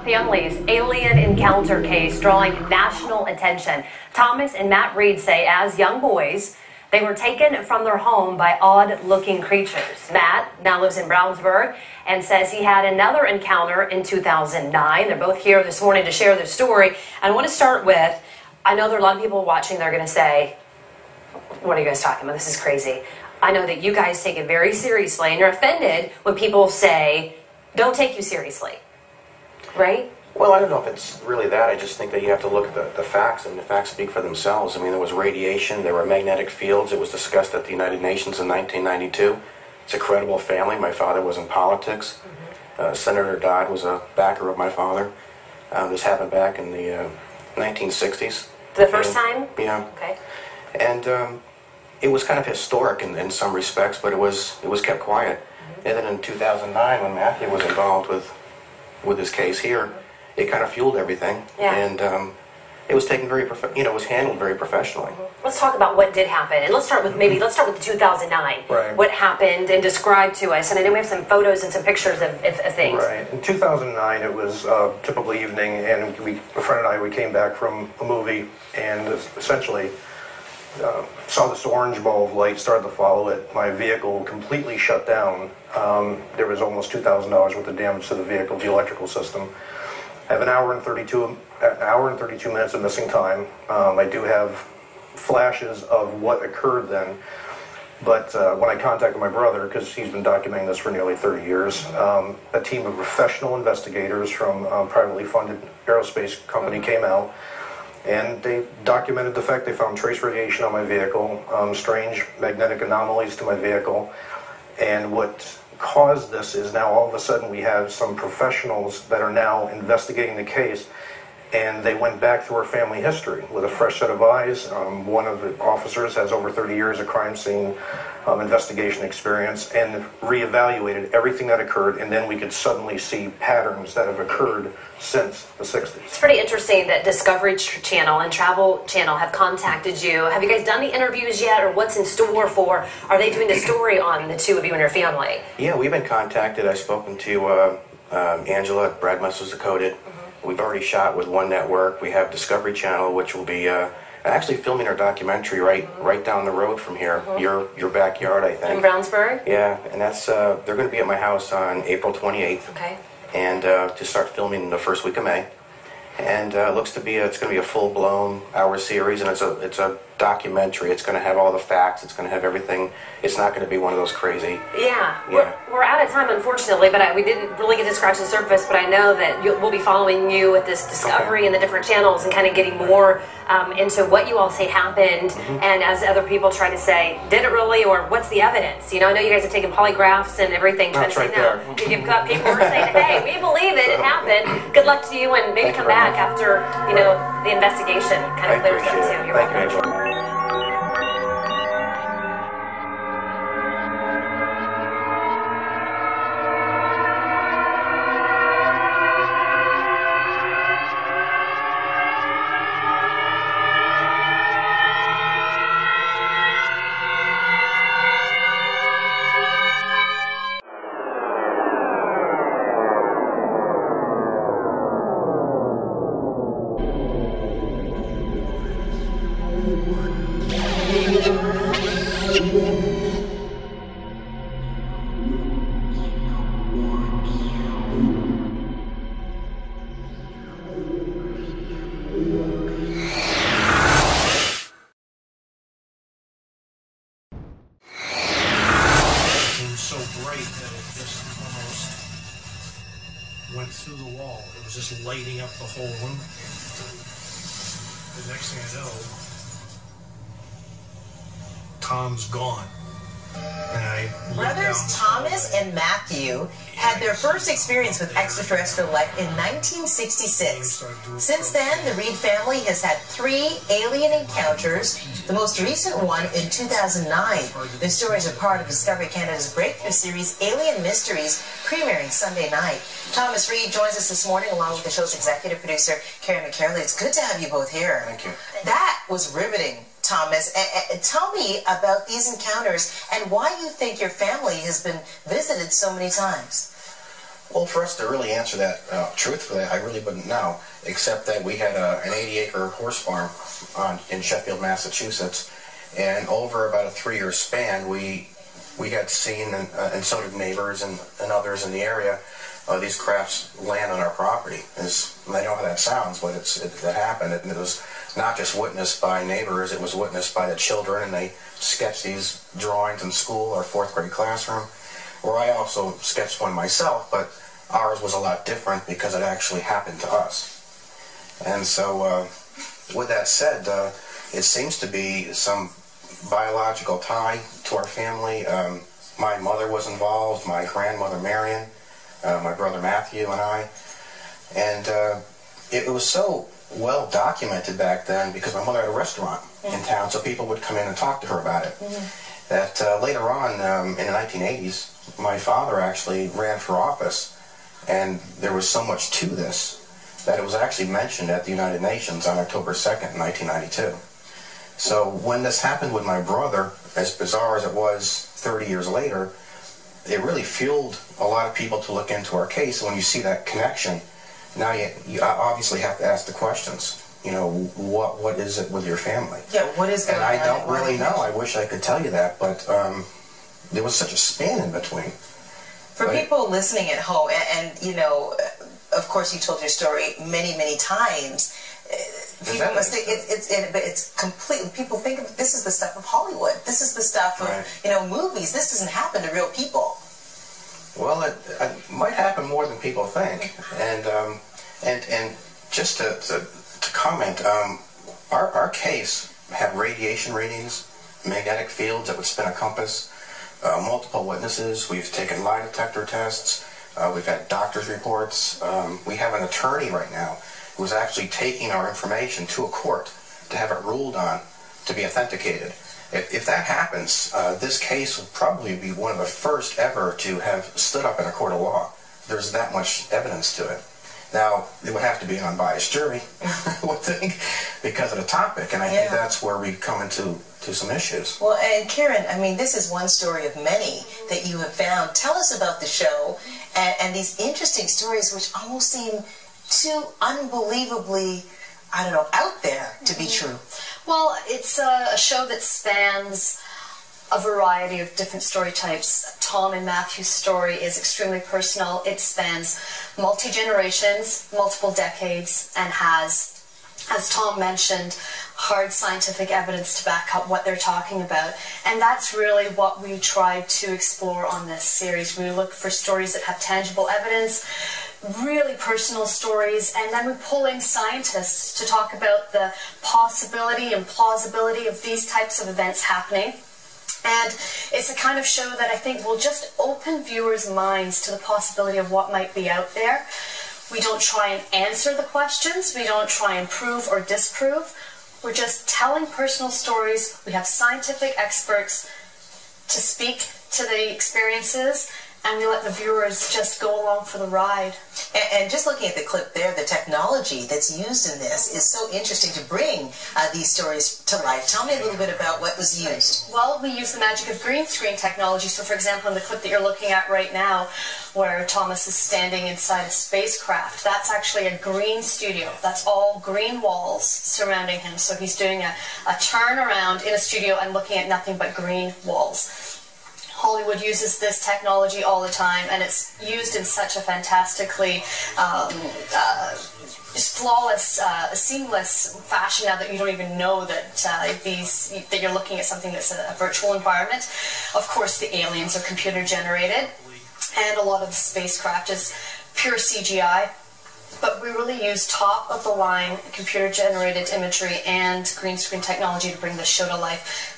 Family's alien encounter case drawing national attention. Thomas and Matt Reed say as young boys, they were taken from their home by odd-looking creatures. Matt now lives in Brownsburg and says he had another encounter in 2009. They're both here this morning to share their story. I want to start with, I know there are a lot of people watching, they're going to say, what are you guys talking about? This is crazy. I know that you guys take it very seriously and you're offended when people say, don't take you seriously. Right? Well, I don't know if it's really that. I just think that you have to look at the facts, and the facts speak for themselves. I mean, there was radiation, there were magnetic fields. It was discussed at the United Nations in 1992. It's a credible family. My father was in politics. Senator Dodd was a backer of my father. This happened back in the 1960s. The first time? Yeah. Okay. And it was kind of historic in some respects, but it was kept quiet. And then in 2009, when Matthew was involved with this case here, it kind of fueled everything, and it was taken very, it was handled very professionally. Let's talk about what did happen, and let's start with the 2009. Right. What happened, and describe to us. And I know we have some photos and some pictures of things. Right. In 2009, it was a typical evening, and a friend and I, we came back from a movie, and essentially saw this orange ball of light, started to follow it. My vehicle completely shut down. There was almost $2,000 worth of damage to the vehicle, the electrical system. I have an hour and 32 minutes of missing time. I do have flashes of what occurred then, but when I contacted my brother, because he's been documenting this for nearly 30 years, a team of professional investigators from a privately funded aerospace company came out, and they documented the fact they found trace radiation on my vehicle, strange magnetic anomalies to my vehicle, and what caused this is now all of a sudden we have some professionals that are now investigating the case, and they went back through our family history with a fresh set of eyes. One of the officers has over 30 years of crime scene investigation experience and reevaluated everything that occurred, and then we could suddenly see patterns that have occurred since the 60s. It's pretty interesting that Discovery Channel and Travel Channel have contacted you. Have you guys done the interviews yet, or what's in store for? Are they doing the story on the two of you and your family? Yeah, we've been contacted. I've spoken to Angela at Brad Muscles Decoded. We've already shot with one network. We have Discovery Channel, which will be actually filming our documentary right down the road from here, your backyard, I think. In Brownsburg? Yeah, and that's they're going to be at my house on April 28th. Okay. And to start filming the first week of May. And it's going to be a full-blown hour series, and it's a documentary. It's going to have all the facts. It's going to have everything. It's not going to be one of those crazy. Yeah. We're out of time, unfortunately, but we didn't really get to scratch the surface. But I know that we'll be following you with this Discovery and the different channels, and kind of getting more into what you all say happened, and as other people try to say, did it really, or what's the evidence? You know, I know you guys have taken polygraphs and everything, trying to say no. You've got paperwork saying, hey, we believe it, it happened. Good luck to you, and maybe come back after the investigation kind of clears up too. You're welcome. So bright that it just almost went through the wall. It was just lighting up the whole room. The next thing I know, Tom's gone. And I Brothers Thomas and Matthew had their first experience with extraterrestrial life in 1966. Since then, the Reed family has had 3 alien encounters, the most recent one in 2009. Their stories are part of Discovery Canada's breakthrough series, Alien Mysteries, premiering Sunday night. Thomas Reed joins us this morning along with the show's executive producer, Caspar McCloud. It's good to have you both here. Thank you. That was riveting, Thomas. Tell me about these encounters and why you think your family has been visited so many times. Well, for us to really answer that truthfully, I really wouldn't know, except that we had an 80-acre horse farm in Sheffield, Massachusetts, and over about a 3-year span, we had seen, and so did neighbors and others in the area, these crafts land on our property. I know how that sounds, but it happened, and it was not just witnessed by neighbors, it was witnessed by the children, and they sketched these drawings in school, our 4th grade classroom, where I also sketched one myself, but ours was a lot different because it actually happened to us. And so, with that said, it seems to be some biological tie to our family. My mother was involved, my grandmother Marion, my brother Matthew and I, and it was so well documented back then because my mother had a restaurant in town, so people would come in and talk to her about it. That later on in the 1980s, my father actually ran for office, and there was so much to this that it was actually mentioned at the United Nations on October 2nd, 1992. So when this happened with my brother, as bizarre as it was 30 years later, it really fueled a lot of people to look into our case. And when you see that connection, now you obviously have to ask the questions. You know, what is it with your family? Yeah, what is going on? And I don't really know. I wish I could tell you that, but there was such a span in between. For people listening at home, and you know, of course you told your story many, many times, people must think it's completely, people think of this is the stuff of Hollywood. This is the stuff of, you know, movies. This doesn't happen to real people. Well, it might happen more than people think. And just to comment, our case had radiation readings, magnetic fields that would spin a compass, multiple witnesses. We've taken lie detector tests. We've had doctor's reports. We have an attorney right now who's actually taking our information to a court to have it ruled on, to be authenticated. If that happens, this case will probably be one of the first ever to have stood up in a court of law. There's that much evidence to it. Now, it would have to be an unbiased jury, I would think, because of the topic, and I think that's where we come into some issues. Well, and Karen, I mean, this is one story of many that you have found. Tell us about the show and these interesting stories which almost seem too unbelievably, I don't know, out there to be true. Well, it's a show that spans a variety of different story types. Tom and Matthew's story is extremely personal. It spans multi-generations, multiple decades, and has, as Tom mentioned, hard scientific evidence to back up what they're talking about. And that's really what we try to explore on this series. We look for stories that have tangible evidence, really personal stories, and then we pull in scientists to talk about the possibility and plausibility of these types of events happening. And it's a kind of show that I think will just open viewers' minds to the possibility of what might be out there. We don't try and answer the questions. We don't try and prove or disprove. We're just telling personal stories. We have scientific experts to speak to the experiences, and we let the viewers just go along for the ride. And just looking at the clip there, the technology that's used in this is so interesting to bring these stories to life. Tell me a little bit about what was used. Well, we use the magic of green screen technology. So, for example, in the clip that you're looking at right now, where Thomas is standing inside a spacecraft, that's actually a green studio. That's all green walls surrounding him. So he's doing a turnaround in a studio and looking at nothing but green walls. Hollywood uses this technology all the time, and it's used in such a fantastically flawless, seamless fashion now that you don't even know that that you're looking at something that's a virtual environment. Of course, the aliens are computer generated, and a lot of the spacecraft is pure CGI. But we really use top-of-the-line computer-generated imagery and green screen technology to bring the show to life.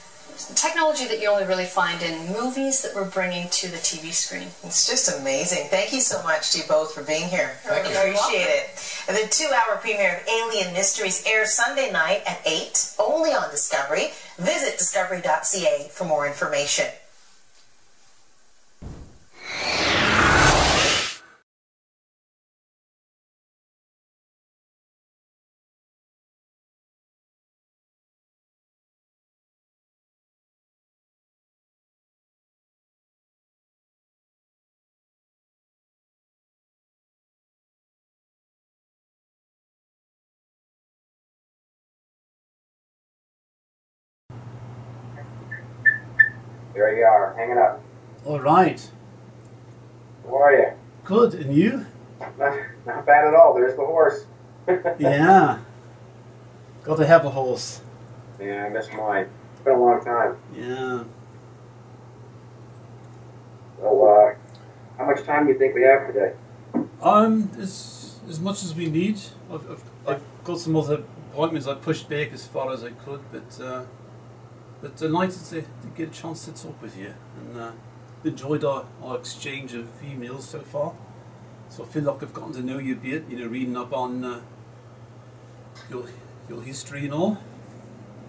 technology that you only really find in movies that we're bringing to the TV screen. It's just amazing. Thank you so much to you both for being here. Thank you. Appreciate it. And the 2-hour premiere of Alien Mysteries airs Sunday night at 8, only on Discovery. Visit discovery.ca for more information. There you are, hanging up. All right. How are you? Good. And you? Not bad at all. There's the horse. Yeah. Got to have a horse. Yeah, I miss mine. It's been a long time. Yeah. So, how much time do you think we have today? As much as we need. I've got some other appointments I pushed back as far as I could, but delighted to get a chance to talk with you, and enjoyed our exchange of emails so far. So I feel like I've gotten to know you a bit, reading up on your history and all.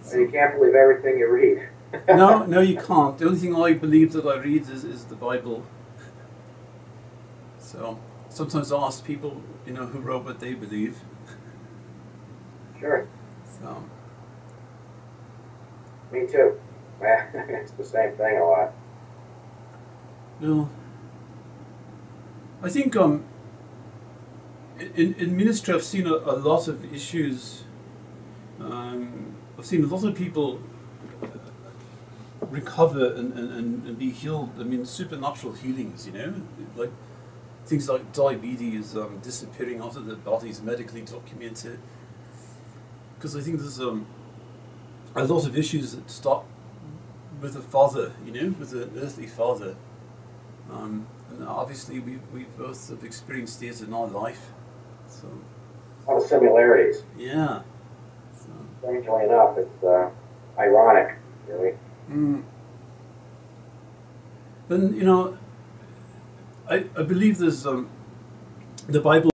So you can't believe everything you read. No, you can't. The only thing I believe that I read is the Bible. So sometimes I ask people, who wrote what they believe. Sure. So. Me too. It's the same thing a lot. Well, I think in ministry I've seen a lot of issues. I've seen a lot of people recover and be healed. I mean, supernatural healings, like things like diabetes disappearing after the body's medically documented. Because I think there's a lot of issues that start with the father, with the earthly father. And obviously we both have experienced this in our life. So. A lot of similarities. Yeah. Strangely enough, it's ironic, really. Mm. And I believe there's the Bible